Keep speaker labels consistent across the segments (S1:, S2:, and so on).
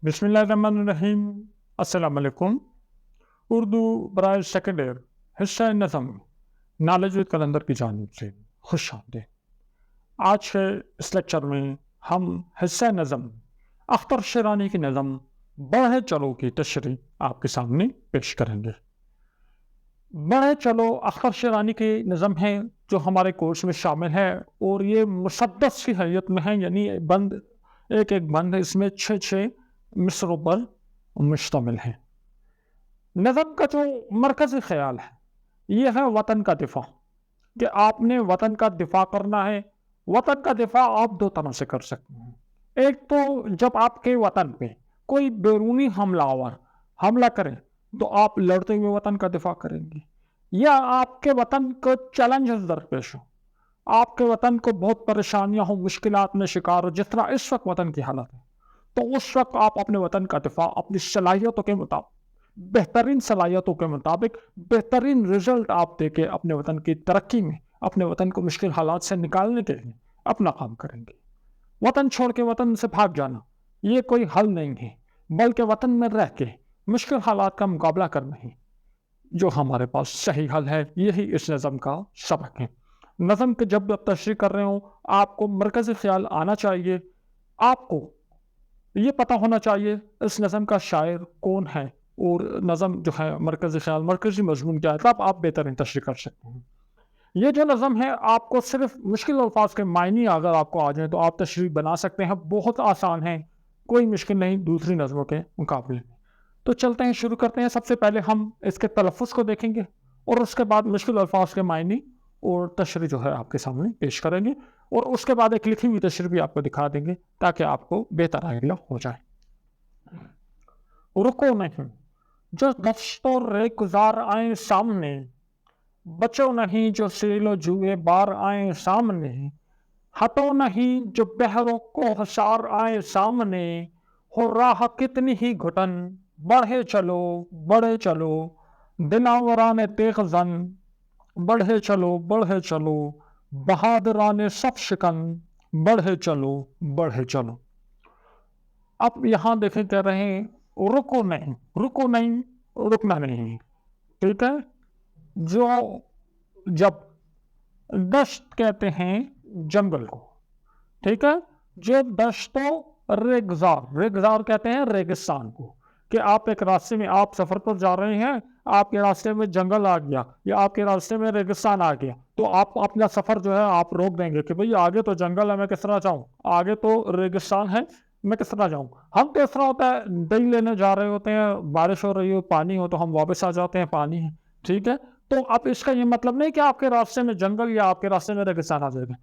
S1: بسم اللہ الرحمن الرحیم۔ السلام علیکم۔ اردو برائے سیکنڈ ایئر حصہ نظم نالج وتھ کلندر کی جانب سے خوش آمدید۔ آج کے اس لیکچر میں ہم حصہ نظم اختر شیرانی کی نظم بڑھے چلو کی تشریح آپ کے سامنے پیش کریں گے۔ بڑھے چلو اختر شیرانی کی نظم ہے جو ہمارے کورس میں شامل ہے، اور یہ مسدس کی حیت میں ہے، یعنی بند ایک بند اس میں 6 مصروں پر مشتمل ہے۔ نظم کا جو مرکزی خیال ہے یہ ہے وطن کا دفاع، کہ آپ نے وطن کا دفاع کرنا ہے۔ وطن کا دفاع آپ دو طرح سے کر سکتے ہیں۔ ایک تو جب آپ کے وطن پہ کوئی بیرونی حملہ کرے تو آپ لڑتے ہوئے وطن کا دفاع کریں گے، یا آپ کے وطن کو چیلنجز درپیش ہو، آپ کے وطن کو بہت پریشانیاں ہوں، مشکلات میں شکار ہو، جس طرح اس وقت وطن کی حالت ہے، تو اس وقت آپ اپنے وطن کا دفاع اپنی صلاحیتوں کے مطابق، بہترین صلاحیتوں کے مطابق بہترین رزلٹ آپ دے کے اپنے وطن کی ترقی میں، اپنے وطن کو مشکل حالات سے نکالنے کے لیے اپنا کام کریں گے۔ وطن چھوڑ کے وطن سے بھاگ جانا یہ کوئی حل نہیں ہے، بلکہ وطن میں رہ کے مشکل حالات کا مقابلہ کرنا ہی جو ہمارے پاس صحیح حل ہے۔ یہی اس نظم کا سبق ہے۔ نظم کے جب آپ تشریح کر رہے ہوں آپ کو مرکزی خیال آنا چاہیے، آپ کو یہ پتہ ہونا چاہیے اس نظم کا شاعر کون ہے، اور نظم جو ہے مرکزی خیال، مرکزی مضمون کیا ہے، تب آپ بہترین تشریح کر سکتے ہیں۔ یہ جو نظم ہے آپ کو صرف مشکل الفاظ کے معنی اگر آپ کو آ جائیں تو آپ تشریح بنا سکتے ہیں، بہت آسان ہے، کوئی مشکل نہیں دوسری نظموں کے مقابلے میں۔ تو چلتے ہیں، شروع کرتے ہیں۔ سب سے پہلے ہم اس کے تلفظ کو دیکھیں گے، اور اس کے بعد مشکل الفاظ کے معنی اور تشریح جو ہے آپ کے سامنے پیش کریں گے، اور اس کے بعد ایک لکھی ہوئی تشریح بھی آپ کو دکھا دیں گے تاکہ آپ کو بہتر آئیڈیا ہو جائے۔ رکو نہیں جو دشت و ریگزار آئیں سامنے، بچو نہیں جو سیل و جوئے بار آئیں سامنے، ہٹو نہیں جو بحر و کوہسار آئیں سامنے، ہو راہ کتنی ہی گھٹن بڑھے چلو بڑھے چلو، دلاوران تیغ زن بڑھے چلو بڑھے چلو، بہادران صف شکن بڑھے چلو بڑھے چلو۔ اب یہاں دیکھیں کہہ رہے ہیں رکو نہیں، رکو نہیں، رکنا نہیں، ٹھیک ہے۔ جو جب دشت کہتے ہیں جنگل کو، ٹھیک ہے، جو دشت و ریگزار کہتے ہیں ریگستان کو، کہ آپ ایک راستے میں آپ سفر پر جا رہے ہیں، آپ کے راستے میں جنگل آ گیا یا آپ کے راستے میں ریگستان آ گیا، تو آپ اپنا سفر جو ہے آپ روک دیں گے کہ بھئی آگے تو جنگل ہے، میں کس طرح جاؤں، آگے تو ریگستان ہے، میں کس طرح جاؤں۔ ہم کس طرح ہوتا ہے دہی لینے جا رہے ہوتے ہیں، بارش ہو رہی ہو، پانی ہو، تو ہم واپس آ جاتے ہیں، پانی ہے، ٹھیک ہے۔ تو اب اس کا یہ مطلب نہیں کہ آپ کے راستے میں جنگل یا آپ کے راستے میں ریگستان آ جائے گا،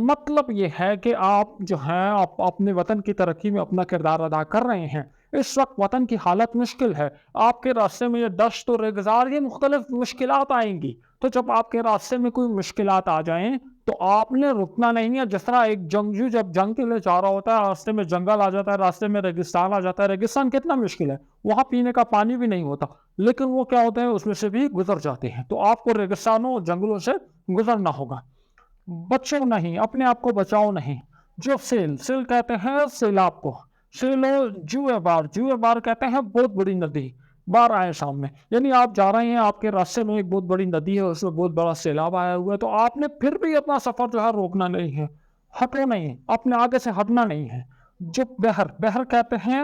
S1: مطلب یہ ہے کہ آپ جو ہیں آپ اپنے وطن کی ترقی میں اپنا کردار ادا کر رہے ہیں۔ اس وقت وطن کی حالت مشکل ہے، آپ کے راستے میں یہ دشت و ریگزار، یہ مختلف مشکلات آئیں گی، تو جب آپ کے راستے میں کوئی مشکلات آ جائیں تو آپ نے رکنا نہیں ہے۔ جس طرح ایک جنگجو جب جنگ کے لیے جا رہا ہوتا ہے، راستے میں جنگل آ جاتا ہے، راستے میں ریگستان آ جاتا ہے، ریگستان کتنا مشکل ہے، وہاں پینے کا پانی بھی نہیں ہوتا، لیکن وہ کیا ہوتے ہیں اس میں سے بھی گزر جاتے ہیں، تو آپ کو ریگستانوں اور جنگلوں سے گزرنا ہوگا۔ بچو نہیں، اپنے آپ کو بچاؤ نہیں، جو سیل کہتے ہیں سیلاب کو، سیل و جوئے بار کہتے ہیں بہت بڑی ندی، بار آئے سامنے، یعنی آپ جا رہے ہیں، آپ کے راستے میں ایک بہت بڑی ندی ہے، اس میں بہت بڑا سیلاب آیا ہوا ہے، تو آپ نے پھر بھی اپنا سفر جو ہے روکنا نہیں ہے، ہٹو نہیں، اپنے آگے سے ہٹنا نہیں ہے۔ جو بحر کہتے ہیں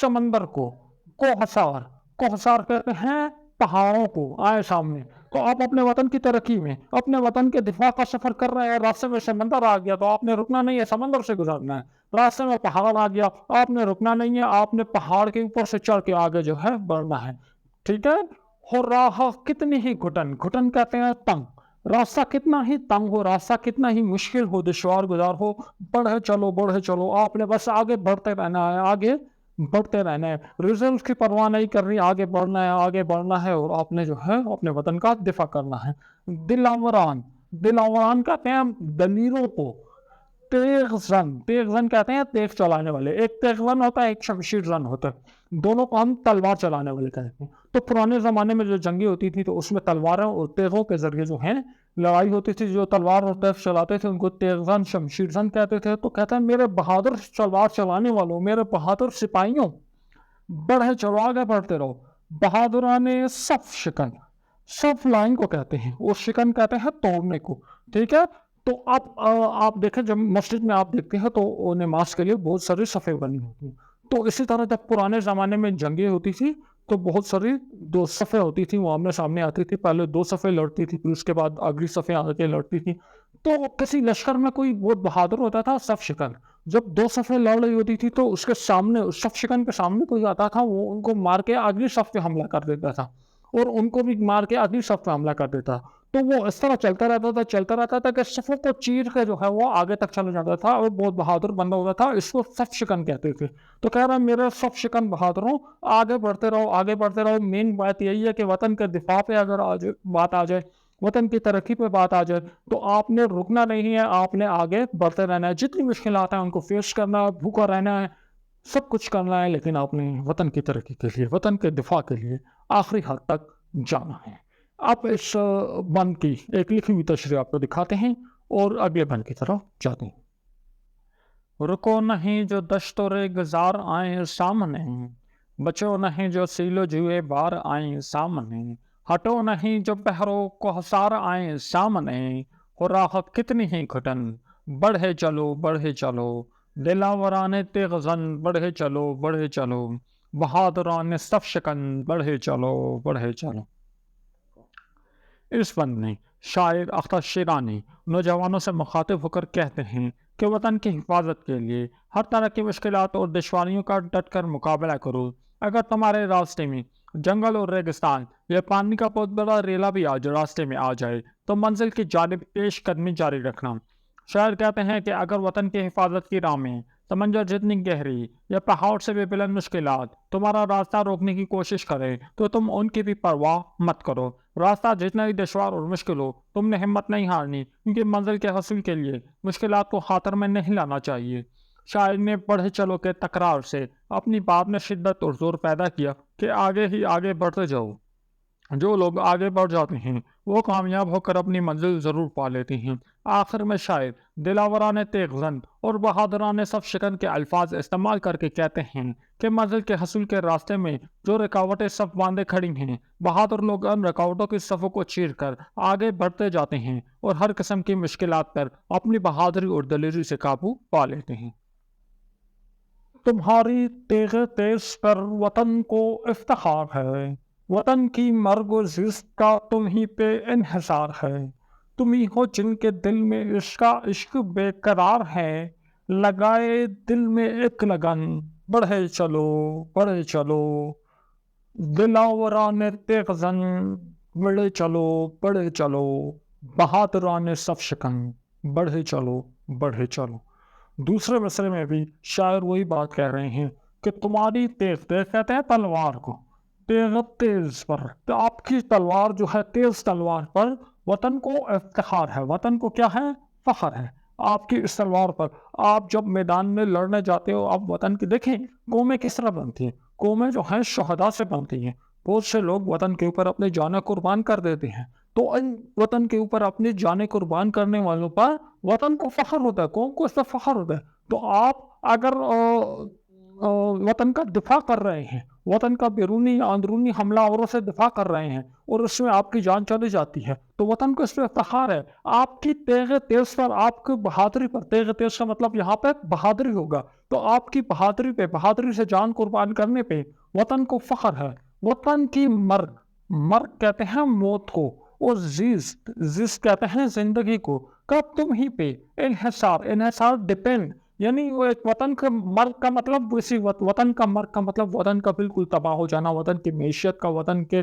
S1: سمندر کو، کوہسار کہتے ہیں پہاڑوں کو، آئے سامنے، تو آپ اپنے وطن کی ترقی میں اپنے وطن کے دفاع کا سفر کر رہے ہیں، راستے میں سمندر آ گیا تو آپ نے رکنا نہیں ہے، سمندر سے گزرنا ہے، راستے میں پہاڑ آ گیا آپ نے رکنا نہیں ہے، آپ نے پہاڑ کے اوپر سے چڑھ کے آگے جو ہے بڑھنا ہے، ٹھیک ہے۔ ہو راہ کتنی ہی گھٹن کہتے ہیں تنگ، راستہ کتنا ہی تنگ ہو، راستہ کتنا ہی مشکل ہو، دشوار گزار ہو، بڑھے چلو، آپ نے بس آگے بڑھتے رہنا ہے، آگے بڑھتے رہنا ہے، ریزلٹ کی پرواہ نہیں کرنی، آگے بڑھنا ہے، اور آپ نے جو ہے اپنے وطن کا دفاع کرنا ہے۔ دلاوران کہتے ہیں دلیروں کو، تیغ زن کہتے ہیں تیغ چلانے والے، ایک تیغ زن ہوتا ہے ایک شمشیر زن ہوتا ہے، دونوں کو ہم تلوار چلانے والے کہتے ہیں۔ تو پرانے زمانے میں جو جنگیں ہوتی تھی تو اس میں تلواروں اور تیغوں کے ذریعے جو ہیں لڑائی ہوتی تھی، جو تلوار اور تیغ چلاتے تھے ان کو تیغ زن شمشیر زن کہتے تھے۔ تو کہتا ہے میرے بہادر تلوار چلانے والوں، میرے بہادر سپاہیوں، بڑھے چلو آگے بڑھتے رہو، بہادران صف شکن، صف لائن کو کہتے ہیں، وہ شکن کہتے ہیں توڑنے کو، ٹھیک ہے؟ تو اب آپ دیکھیں جب مسجد میں آپ دیکھتے ہیں تو نماز کے لیے بہت ساری صفیں بنی ہوتی ہیں، تو اسی طرح جب پرانے زمانے میں جنگیں ہوتی تھی تو بہت ساری دو صفیں ہوتی تھیں، وہ آمنے سامنے آتی تھی، پہلے دو صفیں لڑتی تھی، پھر اس کے بعد اگلی صفیں آ کے لڑتی تھی. تو کسی لشکر میں کوئی بہت بہادر ہوتا تھا صف شکن، جب دو صفیں لڑ رہی ہوتی تھی تو اس کے سامنے، اس صف شکن کے سامنے کوئی آتا تھا، وہ ان کو مار کے اگلی صف پہ حملہ کر دیتا تھا، اور ان کو بھی مار کے اگلی صف پہ حملہ کر دیتا. تو وہ اس طرح چلتا رہتا تھا کہ صفوں کو چیر کے جو ہے وہ آگے تک چلا جاتا تھا، اور بہت بہادر بندہ ہوتا تھا، اس کو صف شکن کہتے تھے. تو کہہ رہا میرے صف شکن بہادروں، آگے بڑھتے رہو آگے بڑھتے رہو. مین بات یہی ہے کہ وطن کے دفاع پہ اگر بات آ جائے، وطن کی ترقی پہ بات آ جائے، تو آپ نے رکنا نہیں ہے، آپ نے آگے بڑھتے رہنا ہے. جتنی مشکلات ہیں ان کو فیس کرنا ہے، بھوکا رہنا ہے، سب کچھ کرنا ہے، لیکن آپ نے وطن کی ترقی کے لیے، وطن کے دفاع کے لیے آخری حد تک جانا ہے. آپ اس بند کی ایک لکھی ہوئی تشریح آپ کو دکھاتے ہیں اور اگلے بند کی طرف جاتے ہیں. رکو نہیں جو دشت و ریگزار آئیں سامنے، بچو نہیں جو سیل و جوئے بار آئیں سامنے، ہٹو نہیں جو بحرو کوہسار آئیں سامنے، ہو راہ کتنی ہی گھٹن بڑھے چلو بڑھے چلو، دلاوران تیغ زن بڑھے چلو بڑھے چلو، بہادران صف شکن بڑھے چلو بڑھے چلو. اس بند میں شاعر اختر شیرانی نوجوانوں سے مخاطب ہو کر کہتے ہیں کہ وطن کی حفاظت کے لیے ہر طرح کی مشکلات اور دشواریوں کا ڈٹ کر مقابلہ کرو. اگر تمہارے راستے میں جنگل اور ریگستان یا پانی کا بہت بڑا ریلا بھی آج راستے میں آ جائے تو منزل کی جانب پیش قدمی جاری رکھنا. شاعر کہتے ہیں کہ اگر وطن کی حفاظت کی راہ میں سمندر جتنی گہری یا پہاڑ سے بھی بلند مشکلات تمہارا راستہ روکنے کی کوشش کریں تو تم ان کی بھی پرواہ مت کرو. راستہ جتنا ہی دشوار اور مشکل ہو، تم نے ہمت نہیں ہارنی، کیونکہ منزل کے حاصل کے لیے مشکلات کو خاطر میں نہیں لانا چاہیے. شاعر نے بڑھے چلو کے تکرار سے اپنی بات میں شدت اور زور پیدا کیا کہ آگے ہی آگے بڑھتے جاؤ. جو لوگ آگے بڑھ جاتے ہیں وہ کامیاب ہو کر اپنی منزل ضرور پا لیتے ہیں. آخر میں شاعر دلاوران تیغ زن اور بہادران صف شکن کے الفاظ استعمال کر کے کہتے ہیں کہ منزل کے حصول کے راستے میں جو رکاوٹیں صف باندھے کھڑی ہیں، بہادر لوگ ان رکاوٹوں کی صفوں کو چیر کر آگے بڑھتے جاتے ہیں اور ہر قسم کی مشکلات پر اپنی بہادری اور دلیری سے قابو پا لیتے ہیں. تمہاری تیغ تیز پر وطن کو افتخار ہے، وطن کی مرگ و زیست کا تم ہی پہ انحصار ہے. تم ہی ہو جن کے دل میں عشق کا عشق بے قرار ہے، لگائے دل میں ایک لگن بڑھے چلو بڑھے چلو، دلاوران تیغ زن بڑھے چلو بڑھے چلو، بہادران صف شکن بڑھے چلو بڑھے چلو. دوسرے مصرے میں بھی شاعر وہی بات کہہ رہے ہیں کہ تمہاری تیغ، تیغ کہتے ہیں تلوار کو، تیغ تیز پر، تو آپ کی تلوار جو ہے، تیز تلوار پر وطن کو افتخار ہے، وطن کو کیا ہے؟ فخر ہے. آپ کی اس تلوار پر آپ جب میدان میں لڑنے جاتے ہو، آپ وطن کی دیکھیں قومیں کس طرح بنتی ہیں، قومیں جو ہیں شہداء سے بنتی ہیں. بہت سے لوگ وطن کے اوپر اپنی جانیں قربان کر دیتے ہیں، تو ان وطن کے اوپر اپنی جانیں قربان کرنے والوں پر وطن کو فخر ہوتا ہے، قوم کو اس پر فخر ہوتا ہے. تو آپ اگر وطن کا دفاع کر رہے ہیں، وطن کا بیرونی اندرونی حملہ آوروں سے دفاع کر رہے ہیں، اور اس میں آپ کی جان چلی جاتی ہے، تو وطن کو اس پہ افتخار ہے. آپ کی تیغ تیز پر، آپ کی بہادری پر، تیغ تیز کا مطلب یہاں پہ بہادری ہوگا، تو آپ کی بہادری پہ، بہادری سے جان قربان کرنے پہ وطن کو فخر ہے. وطن کی مرگ، مرگ کہتے ہیں موت کو، اور زیست، زیست کہتے ہیں زندگی کو، کا تم ہی پہ انحصار، انحصار ڈپینڈ، یعنی وہ ایک وطن کا مرگ کا مطلب، اسی وطن کا مرگ کا مطلب وطن کا بالکل تباہ ہو جانا، وطن کی معیشت کا، وطن کے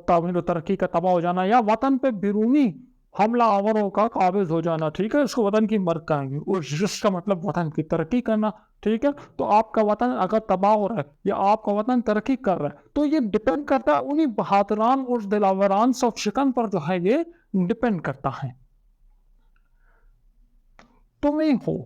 S1: تعمیر و ترقی کا تباہ ہو جانا، یا وطن پہ بیرونی حملہ آوروں کا قابض ہو جانا، ٹھیک ہے، اس کو وطن کی مرگ کہیں گے. اور جس کا مطلب وطن کی ترقی کرنا، ٹھیک ہے. تو آپ کا وطن اگر تباہ ہو رہا ہے یا آپ کا وطن ترقی کر رہا ہے تو یہ ڈپینڈ کرتا ہے انہی بہادران اور دلاوران صف شکن پر، جو ہے یہ ڈپینڈ کرتا ہے. تم ہی ہو،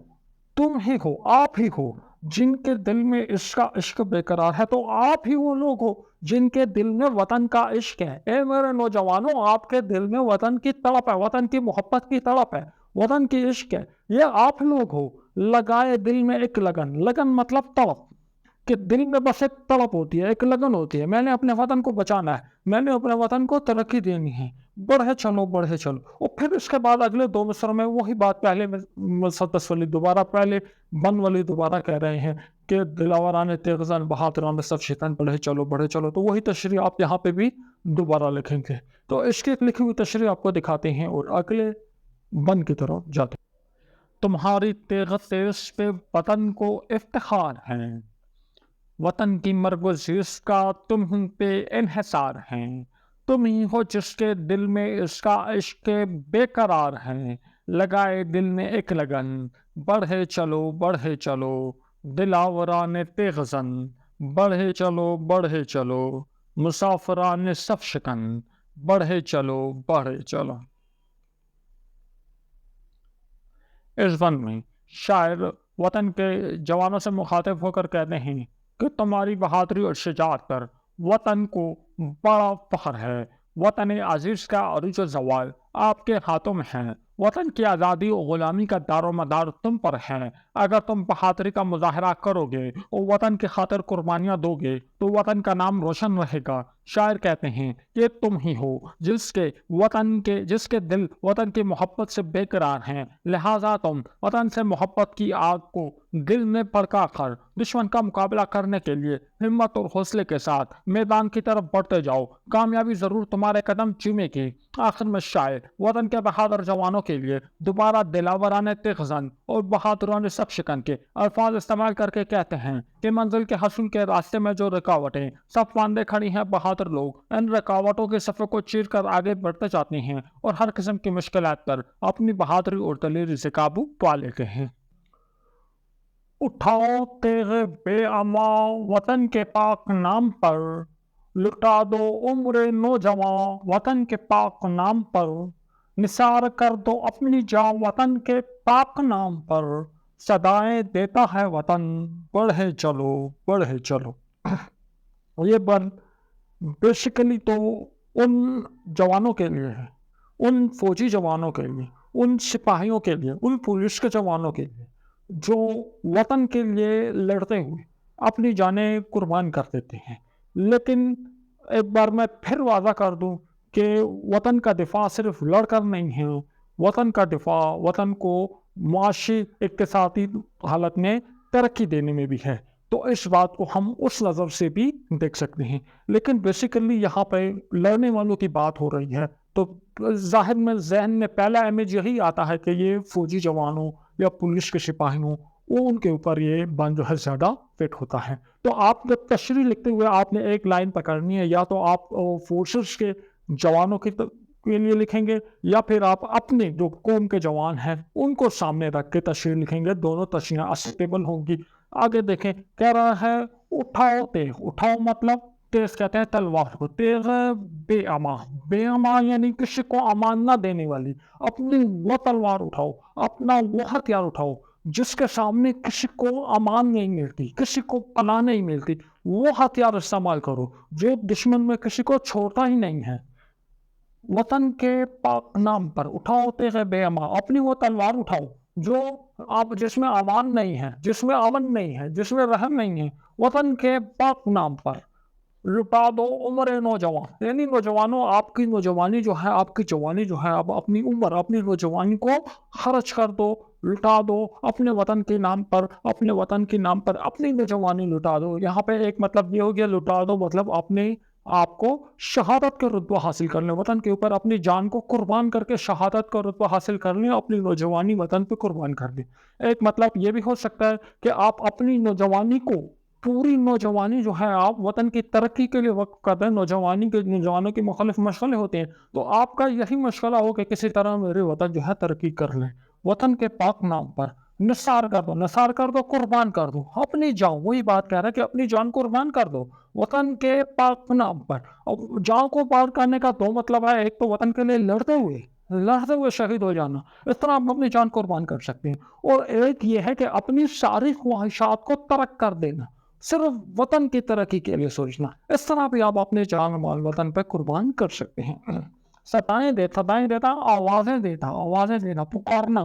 S1: تم ہی ہو، آپ ہی ہو جن کے دل میں اس کا عشق بے قرار ہے. تو آپ ہی وہ لوگ ہو جن کے دل میں وطن کا عشق ہے. اے میرے نوجوانوں، آپ کے دل میں وطن کی تڑپ ہے، وطن کی محبت کی تڑپ ہے، وطن کی عشق ہے، یہ آپ لوگ ہو. لگائے دل میں ایک لگن، لگن مطلب تڑپ، کہ دل میں بس ایک تڑپ ہوتی ہے، ایک لگن ہوتی ہے، میں نے اپنے وطن کو بچانا ہے، میں نے اپنے وطن کو ترقی دینی ہے، بڑھے چلو بڑھے چلو. اور پھر اس کے بعد اگلے 2 مصروں میں وہی بات پہلے مسدس ولی دوبارہ پہلے بن ولی دوبارہ کہہ رہے ہیں کہ دلاوران تیغزن بہادران صف شکن بڑھے چلو بڑھے چلو. تو وہی تشریح آپ یہاں پہ بھی دوبارہ لکھیں گے. تو اس کی ایک لکھی ہوئی تشریح آپ کو دکھاتے ہیں اور اگلے بن کی طرف جاتے ہیں. تمہاری تیغ تیز پہ وطن کو افتخار ہے، وطن کی مرگ و زیست کا تم پہ انحصار ہیں، تم ہی ہو جس کے دل میں اس کا عشق بے قرار ہے، لگائے دل نے ایک لگن بڑھے چلو بڑھے چلو، دلاوران تیغزن بڑھے چلو، مسافران صف شکن بڑھے چلو. اس بند میں شاعر وطن کے جوانوں سے مخاطب ہو کر کہتے ہیں کہ تمہاری بہادری اور شجاعت پر وطن کو بڑا فخر ہے. وطن عزیز کا عروج و زوال آپ کے ہاتھوں میں ہے. وطن کی آزادی و غلامی کا دار و مدار تم پر ہے. اگر تم بہادری کا مظاہرہ کرو گے اور وطن کی خاطر قربانیاں دو گے تو وطن کا نام روشن رہے گا. شاعر کہتے ہیں کہ تم ہی ہو جس کے دل وطن کی محبت سے بے قرار ہیں، لہٰذا تم وطن سے محبت کی آگ کو دل میں بھڑکا کر دشمن کا مقابلہ کرنے کے لیے ہمت اور حوصلے کے ساتھ میدان کی طرف بڑھتے جاؤ. کامیابی ضرور تمہارے قدم چومے گی. آخر میں شاعر وطن کے بہادر جوانوں کے لیے دوبارہ دلاوران تیغزن اور بہادران صف شکن کے الفاظ استعمال کر کے کہتے ہیں کہ منزل کے حصول کے راستے میں جو رکاوٹیں صف باندھے کھڑی ہیں، بہادر لوگ ان رکاوٹوں کے صفوں کو چیر کر آگے بڑھتے جاتے ہیں اور ہر قسم کی مشکلات پر اپنی بہادری اور دلیری سے قابو پا لیتے ہیں. اٹھاؤ تیغ بے اما وطن کے پاک نام پر، لٹا دو عمر نوجواں وطن کے پاک نام پر، نثار کر دو اپنی جان وطن کے پاک نام پر، صدائیں دیتا ہے وطن بڑھے چلو. یہ بند بیسیکلی تو ان جوانوں کے لیے ہے، ان فوجی جوانوں کے لیے، ان سپاہیوں کے لیے، ان پولیس کے جوانوں کے لیے جو وطن کے لیے لڑتے ہوئے اپنی جانیں قربان کر دیتے ہیں. لیکن ایک بار میں پھر واضح کر دوں کہ وطن کا دفاع صرف لڑ کر نہیں ہے، وطن کا دفاع وطن کو معاشی اقتصادی حالت میں ترقی دینے میں بھی ہے. تو اس بات کو ہم اس نظر سے بھی دیکھ سکتے ہیں. لیکن بیسیکلی یہاں پہ لڑنے والوں کی بات ہو رہی ہے تو ظاہر میں ذہن میں پہلا امیج یہی آتا ہے کہ یہ فوجی جوانوں یا پولیس کے سپاہیوں، وہ ان کے اوپر یہ بند جو ہے زیادہ فٹ ہوتا ہے. تو آپ جب تشریح لکھتے ہوئے آپ نے ایک لائن پکڑنی ہے، یا تو آپ فورسز کے جوانوں کے لیے لکھیں گے یا پھر آپ اپنے جو قوم کے جوان ہیں ان کو سامنے رکھ کے تشریح لکھیں گے. دونوں تشریحیں اسٹیبل ہوں گی. آگے دیکھیں، کہہ رہا ہے اٹھاؤ تیغ. اٹھاؤ مطلب تیغ کہتے ہیں تلوار کو. تیغ بے اما، بے اما یعنی کسی کو امان نہ دینے والی. اپنی وہ تلوار اٹھاؤ، اپنا وہ ہتھیار اٹھاؤ جس کے سامنے کسی کو امان نہیں ملتی، کسی کو پناہ نہیں ملتی. وہ ہتھیار استعمال کرو جو دشمن میں کسی کو چھوڑتا ہی نہیں ہے. وطن کے پاک نام پر اٹھاؤ تیغ بے اما، اپنی وہ تلوار اٹھاؤ جو آپ جس میں امان نہیں ہے، جس میں امن نہیں ہے، جس میں رحم نہیں ہے. وطن کے پاک نام پر لٹا دو عمر نوجوان، یعنی نوجوانوں آپ کی نوجوانی جو ہے، آپ کی جوانی جو ہے، آپ اپنی عمر، اپنی نوجوانی کو خرچ کر دو، لٹا دو اپنے وطن کے نام پر، اپنے وطن کے نام پر اپنی نوجوانی لٹا دو. یہاں پہ ایک مطلب یہ ہو گیا لٹا دو مطلب اپنے آپ کو شہادت کا رتبہ حاصل کر لیں، وطن کے اوپر اپنی جان کو قربان کر کے شہادت کا رتبہ حاصل کر لیں، اپنی نوجوانی وطن پہ قربان کر دیں. ایک مطلب یہ بھی ہو سکتا ہے کہ آپ اپنی نوجوانی کو، پوری نوجوانی جو ہے آپ وطن کی ترقی کے لیے وقف کر دیں. نوجوانوں کی مختلف مشغلے ہوتے ہیں، تو آپ کا یہی مشغلہ ہو کہ کسی طرح میرے وطن جو ہے ترقی کر لیں. وطن کے پاک نام پر نثار کر دو، قربان کر دو اپنی جان. وہی بات کہہ رہا ہے کہ اپنی جان قربان کر دو وطن کے پاک نام پر. اور جان کو پار کرنے کا دو مطلب ہے، ایک تو وطن کے لیے لڑتے ہوئے شہید ہو جانا، اس طرح آپ اپنی جان قربان کر سکتے ہیں. اور ایک یہ ہے کہ اپنی ساری خواہشات کو ترک کر دینا، صرف وطن کی ترقی کے لیے سوچنا. اس طرح بھی آپ اپنے جان مال وطن پہ قربان کر سکتے ہیں. ستائیں دیتا، آوازیں دینا، پکارنا،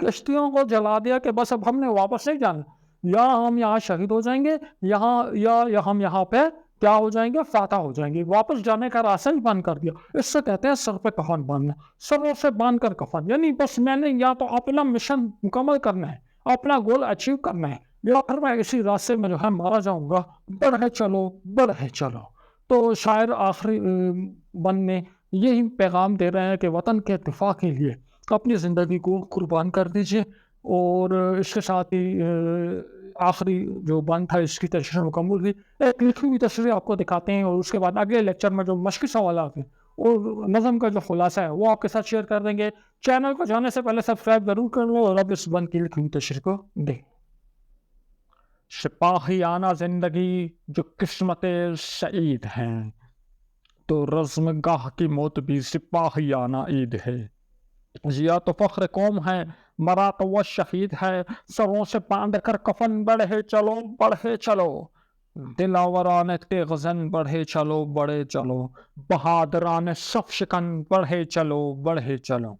S1: کشتیوں کو جلا دیا کہ بس اب ہم نے واپس نہیں جانا, یا ہم یہاں شہید ہو جائیں گے یا ہم یہاں پہ کیا ہو جائیں گے, فاتح ہو جائیں گے. واپس جانے کا راستہ ہی بند کر دیا. اس سے کہتے ہیں سر پہ کفن باندھنا, سروں سے باندھ کر کفن, یعنی بس میں نے یا تو اپنا مشن مکمل کرنا ہے, اپنا گول اچیو کرنا ہے, یا پھر میں اسی راستے میں جو ہے مارا جاؤں گا. بڑھے چلو بڑھے چلو. تو شاعر آخری بند میں یہی پیغام دے رہے ہیں کہ وطن کے دفاع کے لیے اپنی زندگی کو قربان کر دیجیے. اور اس کے ساتھ ہی آخری جو بند تھا اس کی تشریح مکمل ہوئی. ایک لکھی ہوئی تشریح آپ کو دکھاتے ہیں, اور اس کے بعد اگلے لیکچر میں جو مشقی سوالات ہیں اور نظم کا جو خلاصہ ہے وہ آپ کے ساتھ شیئر کر دیں گے. چینل کو جانے سے پہلے سبسکرائب ضرور کر لو اور اب اس بند کی لکھی ہوئی تشریح کو دیں. سپاہیانہ زندگی جو قسمت سعید ہیں, تو رزم گاہ کی موت بھی سپاہیانہ عید ہے. ضیا تو فخر قوم ہے, مرا تو وہ شہید ہے, سروں سے باندھ کر کفن بڑھے چلو بڑھے چلو. دلاوران تیغزن بڑھے چلو بڑھے چلو, بہادران صف شکن بڑھے چلو بڑھے چلو.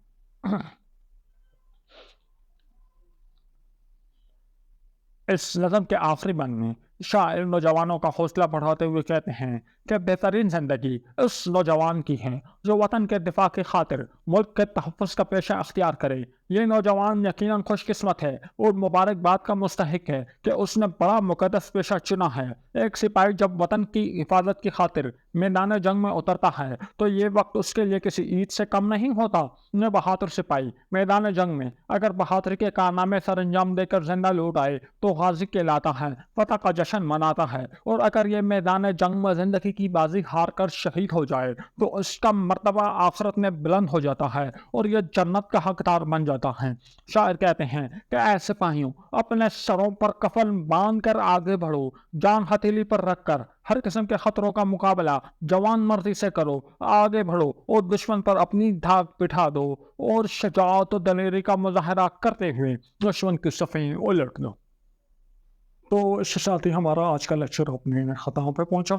S1: اس نظم کے آخری بند میں شاعر نوجوانوں کا حوصلہ بڑھاتے ہوئے کہتے ہیں کہ بہترین زندگی اس نوجوان کی ہے جو وطن کے دفاع کی خاطر ملک کے تحفظ کا پیشہ اختیار کرے. یہ نوجوان یقیناً خوش قسمت ہے اور مبارکباد کا مستحق ہے کہ اس نے بڑا مقدس پیشہ چنا ہے. ایک سپاہی جب وطن کی حفاظت کی خاطر میدان جنگ میں اترتا ہے تو یہ وقت اس کے لیے کسی عید سے کم نہیں ہوتا. نے بہادر سپاہی میدان جنگ میں اگر بہادری کے کارنامے سر انجام دے کر زندہ لوٹ آئے تو غازی کہلاتا ہے, فتح کا جشن مناتا ہے. اور اگر یہ میدان جنگ میں زندگی کی بازی ہار کر شہید ہو جائے تو اس کا مرتبہ آخرت میں بلند ہو جاتا ہے اور یہ جنت کا حقدار بن جاتا ہے. شاعر کہتے ہیں کہ اے سپاہیوں, اپنے سروں پر کفن باندھ کر آگے بڑھو, جان ہتھیلی پر رکھ کر ہر قسم کے خطروں کا مقابلہ جوان مردی سے کرو. آگے بڑھو اور دشمن پر اپنی دھاک بٹھا دو اور شجاعت و دلیری کا مظاہرہ کرتے ہوئے دشمن کی صفیں الٹ دو. تو اس کے ساتھ ہی ہمارا آج کا لیکچر اپنے ختم پہ پہنچا.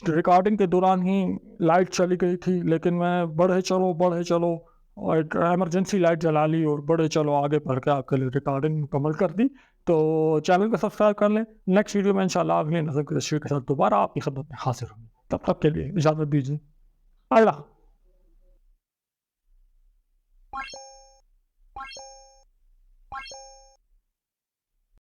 S1: ریکارڈنگ کے دوران ہی لائٹ چلی گئی تھی, لیکن میں بڑھے چلو ایک ایمرجنسی لائٹ جلا لی اور بڑھے چلو آگے بڑھ کے آپ کے لیے ریکارڈنگ مکمل کر دی. تو چینل کو سبسکرائب کر لیں. نیکسٹ ویڈیو میں انشاءاللہ اگلی نظر کی تشریح کے ساتھ دوبارہ آپ کی خدمت میں حاضر ہوں. تب تک کے لیے اجازت دیجیے. اللہ